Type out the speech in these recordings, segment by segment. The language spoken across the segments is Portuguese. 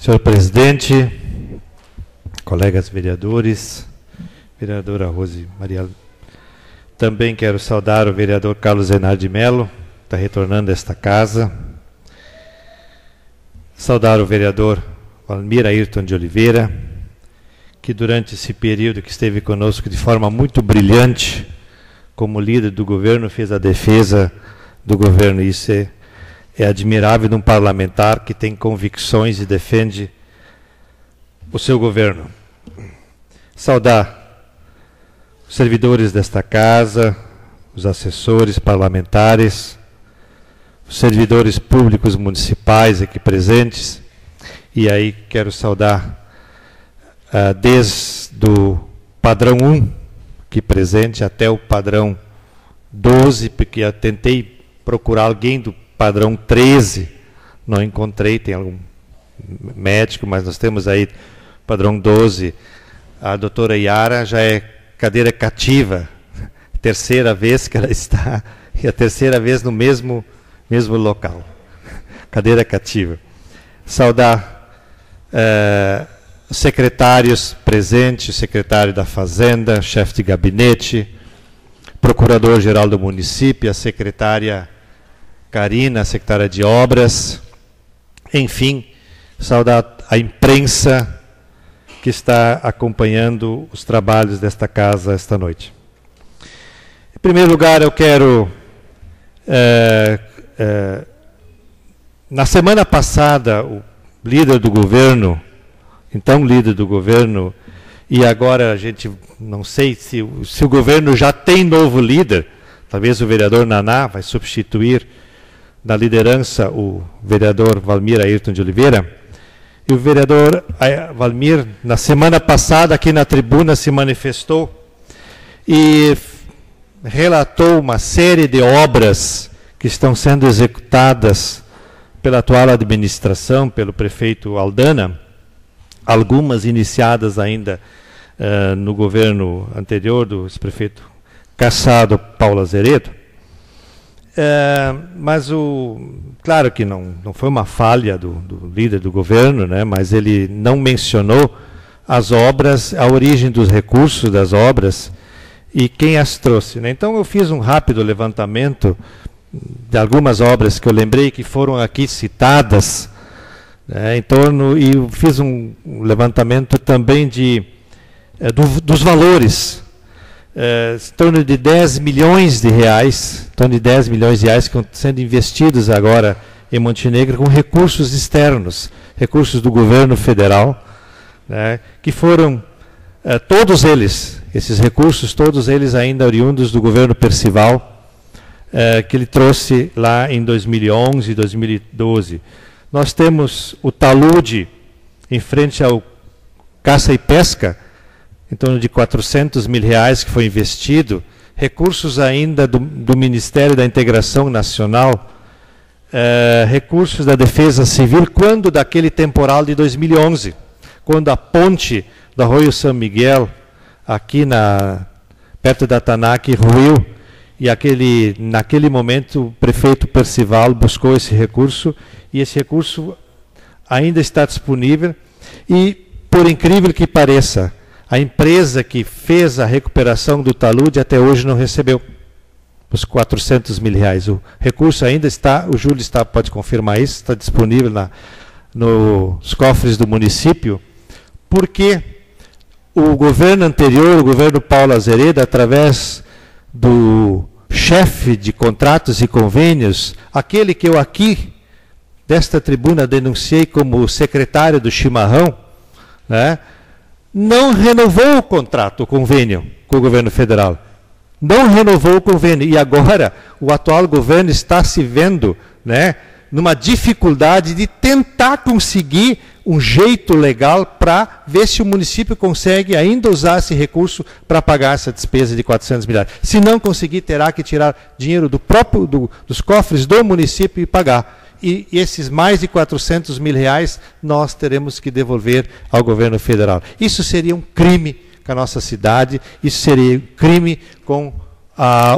Senhor presidente, colegas vereadores, vereadora Rose Maria, também quero saudar o vereador Carlos Zenar de Mello, que está retornando a esta casa. Saudar o vereador Valmir Ayrton de Oliveira, que durante esse período que esteve conosco de forma muito brilhante, como líder do governo, fez a defesa do governo. Isso é admirável de um parlamentar que tem convicções e defende o seu governo. Saudar os servidores desta casa, os assessores parlamentares, os servidores públicos municipais aqui presentes, e aí quero saudar desde o padrão 1 aqui presente até o padrão 12, porque eu tentei procurar alguém do padrão 13, não encontrei, tem algum médico, mas nós temos aí padrão 12, a doutora Yara já é cadeira cativa, terceira vez que ela está, e a terceira vez no mesmo local, cadeira cativa. Saudar os secretários presentes, o secretário da Fazenda, chefe de gabinete, procurador-geral do município, a secretária Karina, a secretária de Obras, enfim, saudar a imprensa que está acompanhando os trabalhos desta casa esta noite. Em primeiro lugar, eu quero... na semana passada, o líder do governo, então líder do governo, e agora a gente não sei se o governo já tem novo líder, talvez o vereador Naná vai substituir na liderança o vereador Valmir Ayrton de Oliveira. E o vereador Valmir, na semana passada, aqui na tribuna, se manifestou e relatou uma série de obras que estão sendo executadas pela atual administração, pelo prefeito Aldana, algumas iniciadas ainda no governo anterior do ex-prefeito cassado Paulo Azeredo. Mas claro que não foi uma falha do líder do governo, né, mas ele não mencionou as obras, a origem dos recursos das obras e quem as trouxe, né? Então eu fiz um rápido levantamento de algumas obras que eu lembrei que foram aqui citadas, né, e eu fiz um levantamento também dos valores. Em torno de 10 milhões de reais, que estão sendo investidos agora em Montenegro com recursos externos, recursos do governo federal, né, que foram, todos eles, esses recursos, todos eles ainda oriundos do governo Percival, que ele trouxe lá em 2011 e 2012. Nós temos o talude em frente ao Caça e Pesca, em torno de 400 mil reais que foi investido, recursos ainda do Ministério da Integração Nacional, recursos da Defesa Civil, quando daquele temporal de 2011, quando a ponte do Arroio São Miguel, aqui perto da Tanac, ruiu, e naquele momento o prefeito Percival buscou esse recurso, e esse recurso ainda está disponível, e por incrível que pareça, a empresa que fez a recuperação do talude até hoje não recebeu os 400 mil reais. O recurso ainda está, o Júlio pode confirmar isso, está disponível nos cofres do município, porque o governo anterior, o governo Paulo Azeredo, através do chefe de contratos e convênios, aquele que eu aqui, desta tribuna, denunciei como secretário do chimarrão, né, não renovou o contrato, o convênio com o governo federal. Não renovou o convênio. E agora o atual governo está se vendo, né, numa dificuldade de tentar conseguir um jeito legal para ver se o município consegue ainda usar esse recurso para pagar essa despesa de 400 milhares. Se não conseguir, terá que tirar dinheiro dos cofres do município e pagar. E esses mais de 400 mil reais nós teremos que devolver ao governo federal. Isso seria um crime com a nossa cidade, isso seria um crime com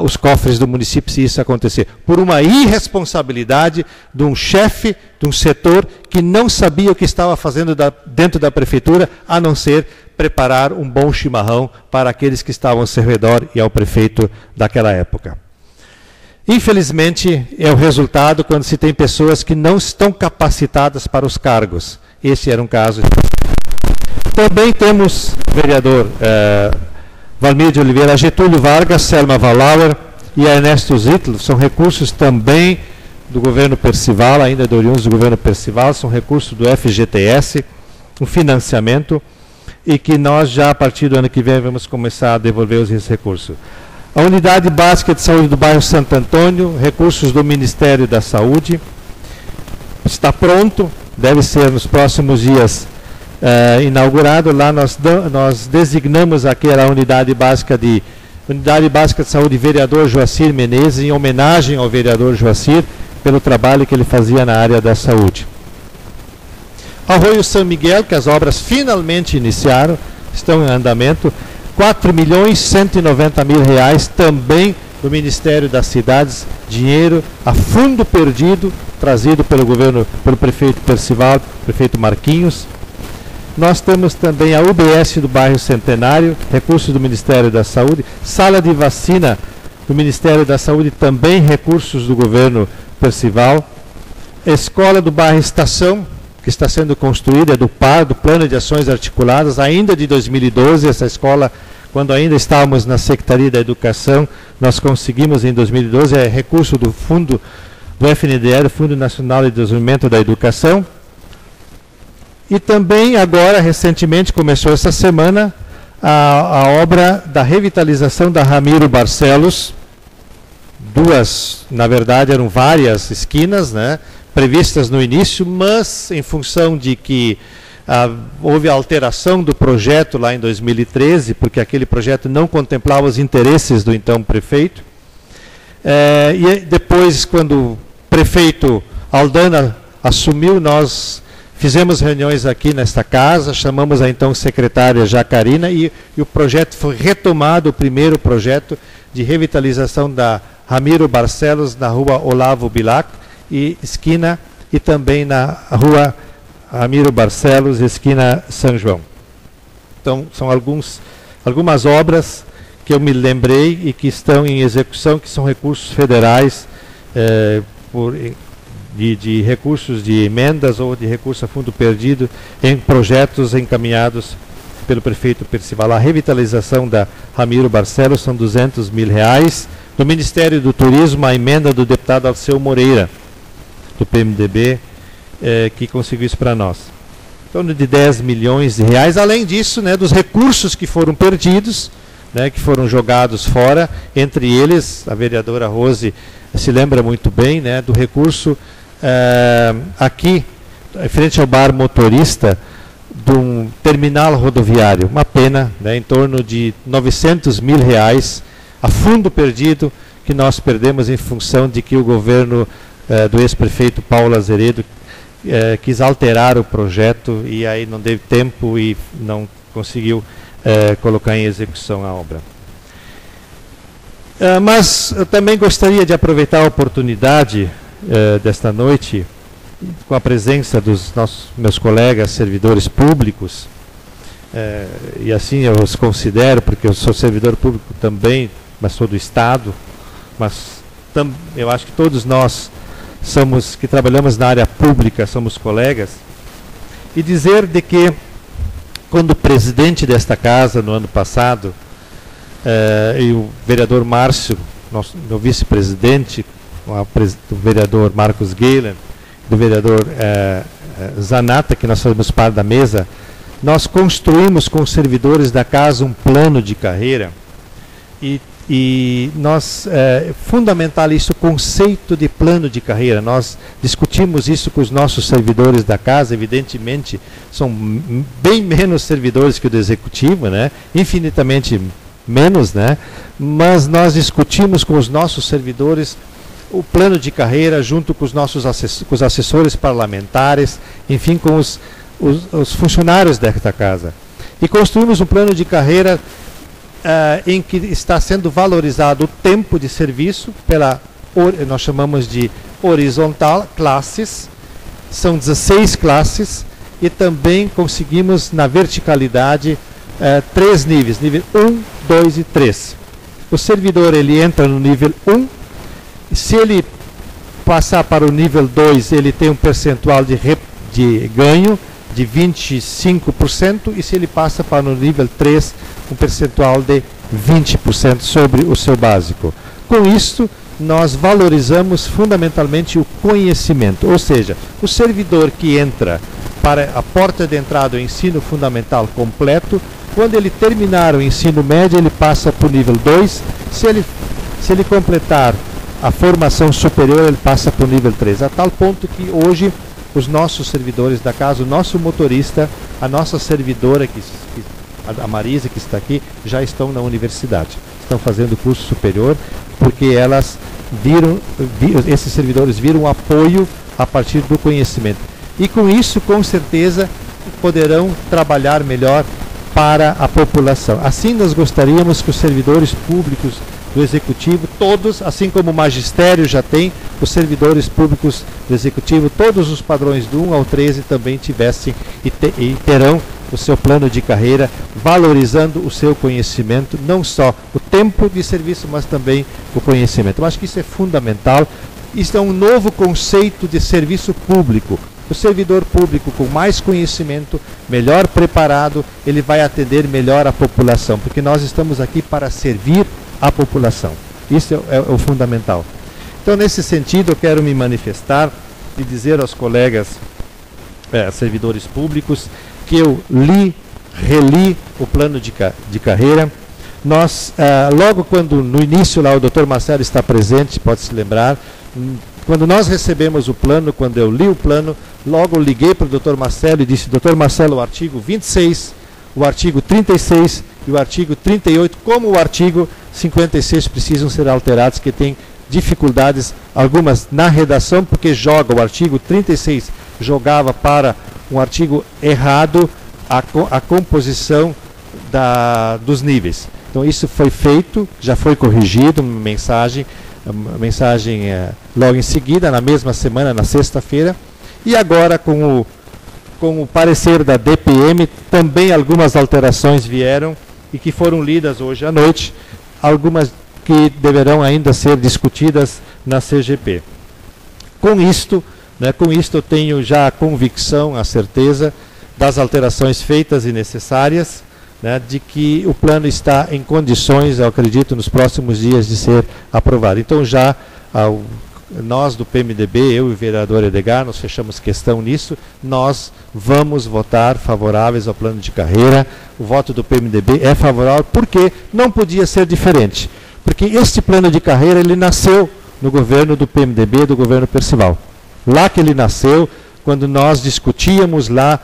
os cofres do município se isso acontecer, por uma irresponsabilidade de um chefe de um setor que não sabia o que estava fazendo dentro da prefeitura, a não ser preparar um bom chimarrão para aqueles que estavam ao seu redor e ao prefeito daquela época. Infelizmente, é o resultado quando se tem pessoas que não estão capacitadas para os cargos. Esse era um caso. Também temos vereador Valmir de Oliveira, Getúlio Vargas, Selma Valauer e Ernesto Zittl, são recursos também do governo Percival, ainda de oriundos do governo Percival, são recursos do FGTS, um financiamento, e que nós já a partir do ano que vem vamos começar a devolver esses recursos. A Unidade Básica de Saúde do bairro Santo Antônio, recursos do Ministério da Saúde, está pronto, deve ser nos próximos dias inaugurado. Lá nós designamos aquela Unidade Básica de Saúde vereador Joacir Menezes, em homenagem ao vereador Joacir, pelo trabalho que ele fazia na área da saúde. Arroio São Miguel, que as obras finalmente iniciaram, estão em andamento, R$4.190.000, também do Ministério das Cidades, dinheiro a fundo perdido, trazido pelo prefeito Percival, prefeito Marquinhos. Nós temos também a UBS do bairro Centenário, recursos do Ministério da Saúde, sala de vacina do Ministério da Saúde, também recursos do governo Percival, escola do bairro Estação, que está sendo construída, do PAR, do Plano de Ações Articuladas, ainda de 2012, essa escola, quando ainda estávamos na Secretaria da Educação, nós conseguimos em 2012, recurso do fundo do FNDE, Fundo Nacional de Desenvolvimento da Educação. E também agora, recentemente, começou essa semana, a obra da revitalização da Ramiro Barcelos, na verdade eram várias esquinas, né, previstas no início, mas em função de que houve alteração do projeto lá em 2013, porque aquele projeto não contemplava os interesses do então prefeito, e depois, quando o prefeito Aldana assumiu, nós fizemos reuniões aqui nesta casa, chamamos a então secretária Jacarina e o projeto foi retomado, o primeiro projeto de revitalização da Ramiro Barcelos na rua Olavo Bilac, esquina, e também na rua Ramiro Barcelos, esquina São João. Então, são algumas obras que eu me lembrei e que estão em execução, que são recursos federais, de recursos de emendas ou de recurso a fundo perdido em projetos encaminhados pelo prefeito Percival. A revitalização da Ramiro Barcelos são R$200.000. Do Ministério do Turismo, a emenda do deputado Alceu Moreira, do PMDB, que conseguiu isso para nós. Em torno de R$10 milhões, além disso, né, dos recursos que foram perdidos, né, que foram jogados fora, entre eles, a vereadora Rose se lembra muito bem, né, do recurso aqui, em frente ao bar motorista, de um terminal rodoviário, uma pena, né, em torno de R$900.000, a fundo perdido, que nós perdemos em função de que o governo do ex-prefeito Paulo Azeredo quis alterar o projeto e aí não deu tempo e não conseguiu colocar em execução a obra. Mas eu também gostaria de aproveitar a oportunidade desta noite, com a presença dos meus colegas servidores públicos, e assim eu os considero, porque eu sou servidor público também, mas sou do Estado, mas eu acho que todos nós que trabalhamos na área pública, somos colegas, e dizer de que, quando o presidente desta casa, no ano passado, e o vereador Márcio, meu vice-presidente, do vereador Marcos Gehlen, do vereador Zanata, que nós fazemos parte da mesa, nós construímos com os servidores da casa um plano de carreira e nós, fundamental isso, o conceito de plano de carreira. Nós discutimos isso com os nossos servidores da casa, evidentemente são bem menos servidores que o do executivo, né? Infinitamente menos, né? Mas nós discutimos com os nossos servidores o plano de carreira junto com os nossos com os assessores parlamentares, enfim, com os funcionários desta casa. E construímos um plano de carreira em que está sendo valorizado o tempo de serviço pela, nós chamamos de horizontal, classes, são 16 classes, e também conseguimos na verticalidade 3 níveis, nível 1, 2 e 3. O servidor ele entra no nível 1, e se ele passar para o nível 2, ele tem um percentual de ganho de 25%, e se ele passa para o nível 3, um percentual de 20% sobre o seu básico. Com isso, nós valorizamos fundamentalmente o conhecimento, ou seja, o servidor que entra para a porta de entrada do ensino fundamental completo, quando ele terminar o ensino médio, ele passa para o nível 2, se ele completar a formação superior, ele passa para o nível 3, a tal ponto que hoje os nossos servidores da casa, o nosso motorista, a nossa servidora, a Marisa que está aqui, já estão na universidade, estão fazendo curso superior, porque elas esses servidores viram apoio a partir do conhecimento. E com isso, com certeza, poderão trabalhar melhor para a população. Assim, nós gostaríamos que os servidores públicos do Executivo, todos, assim como o magistério já tem, os servidores públicos do Executivo, todos os padrões do 1 ao 13 também tivessem e terão o seu plano de carreira, valorizando o seu conhecimento, não só o tempo de serviço, mas também o conhecimento. Eu acho que isso é fundamental. Isso é um novo conceito de serviço público. O servidor público com mais conhecimento, melhor preparado, ele vai atender melhor a população, porque nós estamos aqui para servir a população. Isso é o fundamental. Então, nesse sentido, eu quero me manifestar e dizer aos colegas servidores públicos que eu reli o plano de carreira. Nós, logo quando no início lá o Dr. Marcelo está presente, pode se lembrar, quando nós recebemos o plano, quando eu li o plano, logo liguei para o Dr. Marcelo e disse: Dr. Marcelo, o artigo 26, o artigo 36 e o artigo 38, como o artigo 56 precisam ser alterados, que tem dificuldades algumas na redação, porque o artigo 36 jogava para um artigo errado a composição dos níveis. Então isso foi feito, já foi corrigido, uma mensagem logo em seguida, na mesma semana, na sexta-feira, e agora com o parecer da DPM, também algumas alterações vieram e que foram lidas hoje à noite, algumas que deverão ainda ser discutidas na CGP. Com isto eu tenho já a convicção, a certeza das alterações feitas e necessárias, de que o plano está em condições, eu acredito, nos próximos dias de ser aprovado. Então já nós do PMDB, eu e o vereador Edgar, nós fechamos questão nisso, nós vamos votar favoráveis ao plano de carreira. O voto do PMDB é favorável porque não podia ser diferente. Porque este plano de carreira, ele nasceu no governo do PMDB, do governo Percival. Lá que ele nasceu, quando nós discutíamos lá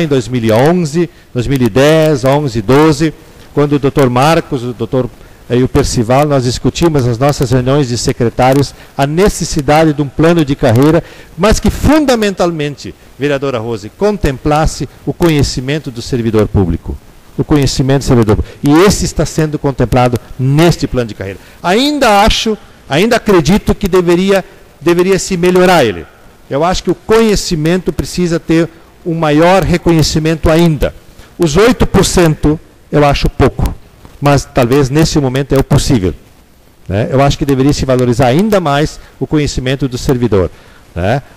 em 2011, 2010, 11, 12, quando o Dr. Marcos, o Dr. e o Percival, nós discutimos nas nossas reuniões de secretários a necessidade de um plano de carreira, mas que fundamentalmente, vereadora Rose, contemplasse o conhecimento do servidor público. O conhecimento do servidor público. E esse está sendo contemplado neste plano de carreira. Ainda acredito que deveria se melhorar ele. Eu acho que o conhecimento precisa ter um maior reconhecimento ainda. Os 8% eu acho pouco, mas talvez nesse momento é o possível. Eu acho que deveria se valorizar ainda mais o conhecimento do servidor.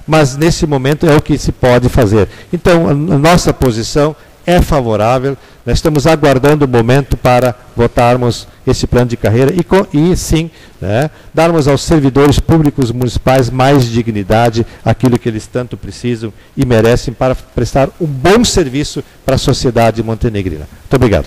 Mas nesse momento é o que se pode fazer. Então, a nossa posição é favorável. Nós estamos aguardando o momento para votarmos esse plano de carreira e sim, darmos aos servidores públicos municipais mais dignidade, aquilo que eles tanto precisam e merecem para prestar um bom serviço para a sociedade montenegrina. Muito obrigado.